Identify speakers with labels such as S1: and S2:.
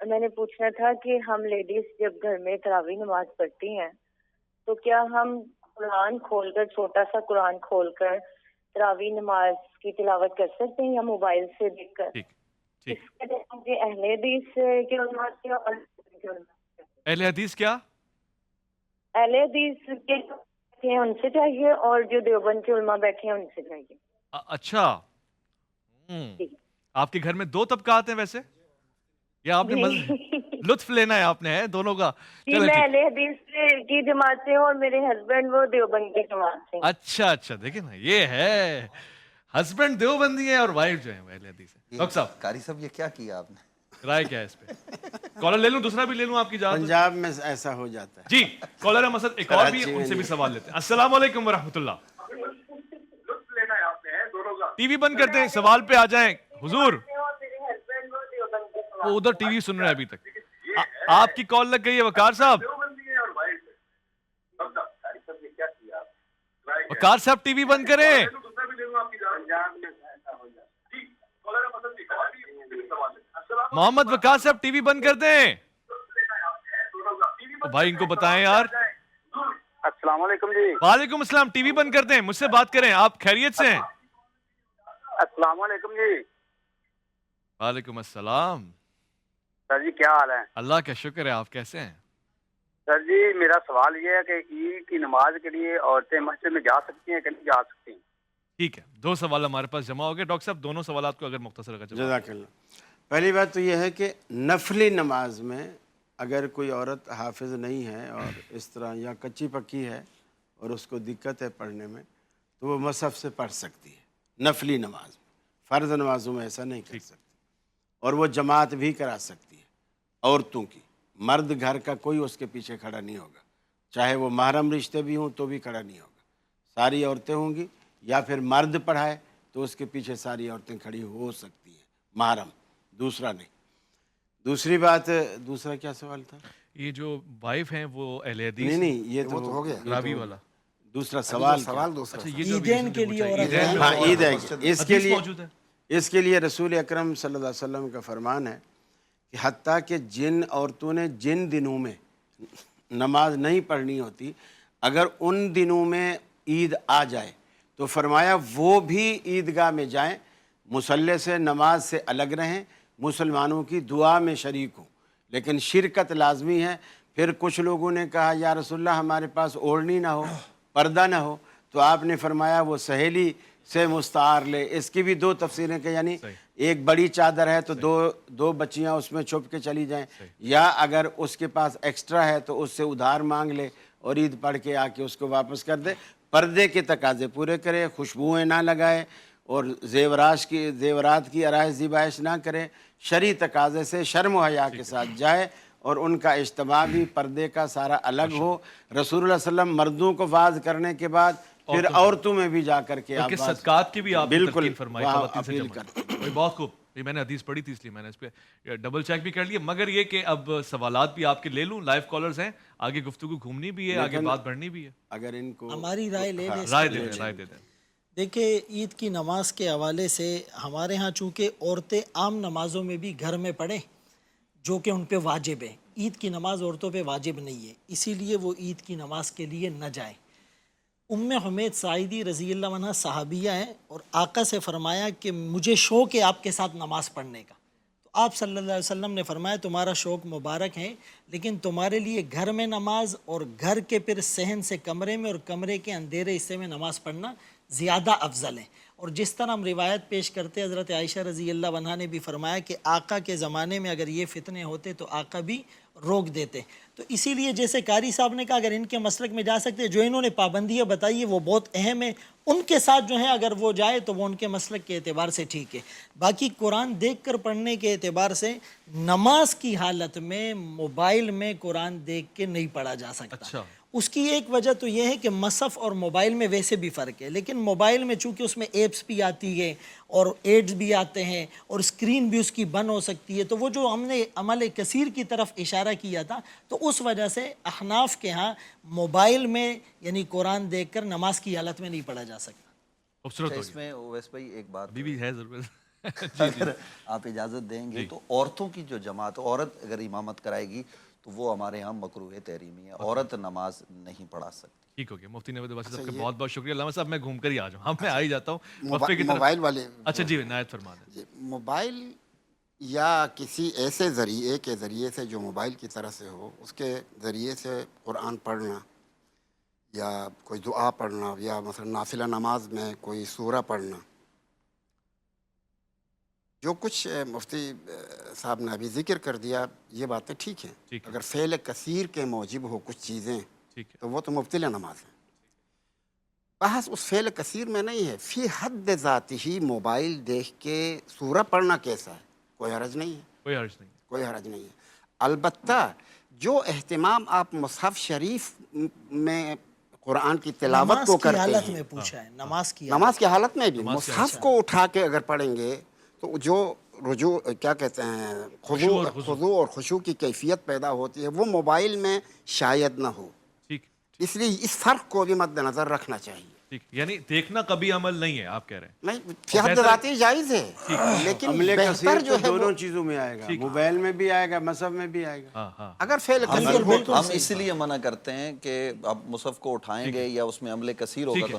S1: میں نے پوچھنا تھا کہ ہم لیڈیز جب گھر میں تراویح نماز پڑھتی ہیں تو کیا ہم قرآن کھول کر، چھوٹا سا قرآن کھول کر تراویح نماز کی تلاوت کر سکتے ہیں یا موبائل سے دیکھ کر؟
S2: ٹھیک ٹھیک.
S1: اس کے مجھے اہل حدیث کے علماء سے اور
S2: اہل حدیث کیا؟
S1: اہل حدیث کے جو بیٹھے ہیں ان سے چاہیے اور جو دیوبند کے علماء بیٹھے ہیں ان سے چاہیے.
S2: اچھا.
S1: جی
S2: آپ کے گھر میں دو طبقات ہیں ویسے، یا آپ نے لطف لینا ہے آپ نے دونوں کا؟
S1: جی میں اہل حدیث کی جماعت سے ہوں اور میرے ہسبینڈ وہ دیوبند کی جماعت سے.
S2: اچھا اچھا، دیکھیں نا، یہ ہے ہسبینڈ دیوبندی ہے اور وائف جو ہے اہل حدیث ہے. ڈاکٹر صاحب،
S3: قاری صاحب یہ کیا کیا آپ نے؟
S2: رائے کیا ہے اس پہ؟ کالر لے لوں، دوسرا بھی لے لوں آپ کی اجازت؟
S4: پنجاب میں ایسا ہو جاتا ہے.
S2: جی کالر ہے مسد ایک اور بھی ہے، ان سے بھی سوال لیتے ہیں. السلام علیکم ورحمۃ اللہ. ٹی وی بند کرتے ہیں، سوال پہ آ جائیں. حضور وہ ادھر ٹی وی سن رہے ہیں ابھی تک. آپ کی کال لگ گئی ہے وقار صاحب. وقار صاحب ٹی وی بند کریں. محمد وقار صاحب ٹی وی بند کر دیں. بھائی ان کو بتائیں یار.
S5: السلام علیکم جی.
S2: وعلیکم السلام. ٹی وی بند کر دیں، مجھ سے بات کریں. آپ خیریت سے ہیں؟
S5: السلام علیکم جی.
S2: وعلیکم السلام.
S5: سر جی کیا حال ہے؟
S2: اللہ کا شکر ہے. آپ کیسے ہیں؟
S5: سر جی میرا سوال یہ ہے کہ عید کی نماز کے لیے عورتیں مسجد میں جا سکتی ہیں کہ نہیں جا سکتی؟
S2: ٹھیک ہے، دو سوال ہمارے پاس جمع ہو گئے. ڈاکٹر صاحب دونوں سوالات کو اگر مختصر کا جواب.
S4: جزاک اللہ. پہلی بات تو یہ ہے کہ نفلی نماز میں اگر کوئی عورت حافظ نہیں ہے اور اس طرح یا کچی پکی ہے اور اس کو دقت ہے پڑھنے میں تو وہ مصحف سے پڑھ سکتی ہے نفلی نماز میں. فرض نمازوں میں ایسا نہیں کر سکتی. اور وہ جماعت بھی کرا سکتی ہے عورتوں کی. مرد گھر کا کوئی اس کے پیچھے کھڑا نہیں ہوگا، چاہے وہ محرم رشتے بھی ہوں تو بھی کھڑا نہیں ہوگا. ساری عورتیں ہوں گی، یا پھر مرد پڑھائے تو اس کے پیچھے ساری عورتیں کھڑی ہو سکتی ہیں، محرم، دوسرا نہیں. دوسری بات، دوسرا کیا سوال تھا؟
S2: یہ جو وائف ہیں وہ اہل حدیث؟
S4: نہیں یہ تو
S3: ہو گیا
S2: راوی والا.
S4: دوسرا سوال
S3: دوسرا.
S2: اچھا، یہ جو
S6: عیدین کے لیے اور
S4: ہاں عید ہے.
S2: موجود ہے.
S4: اس کے لیے رسول اکرم صلی اللہ علیہ وسلم کا فرمان ہے کہ حتیٰ کہ جن عورتوں نے جن دنوں میں نماز نہیں پڑھنی ہوتی، اگر ان دنوں میں عید آ جائے تو فرمایا وہ بھی عیدگاہ میں جائیں، مصلی سے نماز سے الگ رہیں، مسلمانوں کی دعا میں شریک ہوں، لیکن شرکت لازمی ہے. پھر کچھ لوگوں نے کہا یا رسول اللہ ہمارے پاس اوڑھنی نہ ہو، پردہ نہ ہو، تو آپ نے فرمایا وہ سہیلی سے مستعار لے. اس کی بھی دو تفسیریں کہ یعنی ایک بڑی چادر ہے تو دو بچیاں اس میں چھپ کے چلی جائیں، یا اگر اس کے پاس ایکسٹرا ہے تو اس سے ادھار مانگ لے اور عید پڑھ کے آ کے اس کو واپس کر دے. پردے کے تقاضے پورے کرے، خوشبوئیں نہ لگائے اور زیورات کی آرائش زیبائش نہ کرے. شرعی تقاضے سے شرم و حیا کے ساتھ جائے اور ان کا اجتماع بھی پردے کا سارا الگ ہو. رسول اللہ صلی اللہ علیہ وسلم مردوں کو واعظ کرنے کے بعد پھر عورتوں میں بھی جا کر کے آپ
S2: صدقات کی بھی آپ نے
S4: بالکل
S2: تلقین فرمائی.
S4: اپیل کرتے.
S2: بہت خوب. میں نے حدیث پڑھی تھی اس لیے میں نے اس پہ ڈبل چیک بھی کر لیا. مگر یہ کہ اب سوالات بھی آپ کے لے لوں، لائیو کالرز ہیں، آگے گفتگو گھومنی بھی ہے، آگے بات بڑھنی بھی ہے.
S4: اگر ان کو
S6: ہماری رائے لے لیں.
S2: رائے دے دیں.
S6: دیکھیں عید کی نماز کے حوالے سے ہمارے ہاں چونکہ عورتیں عام نمازوں میں بھی گھر میں پڑھیں جو کہ ان پہ واجب ہے، عید کی نماز عورتوں پہ واجب نہیں ہے، اسی لیے وہ عید کی نماز کے لیے نہ جائیں. ام حمید ساعدی رضی اللہ عنہ صحابیہ ہیں اور آقا سے فرمایا کہ مجھے شوق ہے آپ کے ساتھ نماز پڑھنے کا. تو آپ صلی اللہ علیہ وسلم نے فرمایا تمہارا شوق مبارک ہے، لیکن تمہارے لیے گھر میں نماز اور گھر کے پھر صحن سے کمرے میں اور کمرے کے اندھیرے حصے میں نماز پڑھنا زیادہ افضل ہے. اور جس طرح ہم روایت پیش کرتے حضرت عائشہ رضی اللہ عنہا نے بھی فرمایا کہ آقا کے زمانے میں اگر یہ فتنے ہوتے تو آقا بھی روک دیتے. تو اسی لیے جیسے قاری صاحب نے کہا اگر ان کے مسلک میں جا سکتے، جو انہوں نے پابندیاں بتائی ہے وہ بہت اہم ہے، ان کے ساتھ جو ہیں اگر وہ جائے تو وہ ان کے مسلک کے اعتبار سے ٹھیک ہے. باقی قرآن دیکھ کر پڑھنے کے اعتبار سے نماز کی حالت میں موبائل میں قرآن دیکھ کے نہیں پڑھا جا سکتا.
S2: اچھا.
S6: اس کی ایک وجہ تو یہ ہے کہ مصحف اور موبائل میں ویسے بھی فرق ہے، لیکن موبائل میں چونکہ اس میں ایپس بھی آتی ہے اور ایڈز بھی آتے ہیں اور اسکرین بھی اس کی بند ہو سکتی ہے، تو وہ جو ہم نے عمل کثیر کی طرف اشارہ کیا تھا تو اس وجہ سے احناف کے ہاں موبائل میں یعنی قرآن دیکھ کر نماز کی حالت میں نہیں پڑھا جا سکتا.
S2: خوبصورت ہو
S3: اس میں اویس بھائی ایک بات
S2: بیوی ہے ضرور.
S3: اگر آپ اجازت دیں گے تو عورتوں کی جو جماعت، عورت اگر امامت کرائے گی تو وہ ہمارے ہاں مکروہ تحریمی ہے، عورت نماز نہیں پڑھا سکتی.
S2: ٹھیک ہو گیا. مفتی نوید عباسی صاحب کا بہت بہت شکریہ. علامہ صاحب میں گھوم کر ہی آ جاؤں. میں آ ہی جاتا ہوں وقفے کی طرف.
S7: موبائل والے
S2: اچھا جی عنایت فرما دیں.
S7: موبائل یا کسی ایسے ذریعے کے ذریعے سے جو موبائل کی طرح سے ہو، اس کے ذریعے سے قرآن پڑھنا یا کوئی دعا پڑھنا یا مثلا نافلہ نماز میں کوئی سورہ پڑھنا، جو کچھ مفتی صاحب نے ابھی ذکر کر دیا یہ باتیں ٹھیک ہیں. اگر فعل کثیر کے موجب ہو کچھ چیزیں تو وہ تو مبطل نماز ہیں. بحث اس فعل کثیر میں نہیں ہے. فی حد ذاتی ہی موبائل دیکھ کے سورہ پڑھنا کیسا ہے، کوئی حرج نہیں ہے.
S2: کوئی حرج نہیں.
S7: کوئی حرج نہیں ہے. البتہ جو اہتمام آپ مصحف شریف میں قرآن کی تلاوت کو کرتے
S6: حالت
S7: ہیں،
S6: میں پوچھا ہے، نماز
S7: کی حالت میں بھی مصحف کو اٹھا کے اگر پڑھیں گے تو جو رجوع کیا کہتے ہیں خضوع اور خشوع کی کیفیت پیدا ہوتی ہے وہ موبائل میں شاید نہ ہو. اس لیے اس فرق کو بھی مد نظر رکھنا چاہیے.
S2: یعنی دیکھنا کبھی عمل نہیں ہے آپ کہہ رہے ہیں.
S7: نہیں، فی حد ذاتی جائز ہے، لیکن
S4: عمل
S7: بہتر
S4: کثیر
S7: جو ہے
S4: دونوں چیزوں میں آئے گا، موبائل میں بھی آئے گا، مصحف میں بھی آئے گا.
S7: اگر فعل کثیر ہو تو
S3: ہم اس لیے منع کرتے ہیں کہ آپ مصحف کو اٹھائیں گے یا اس میں عمل کثیر ہوگا تو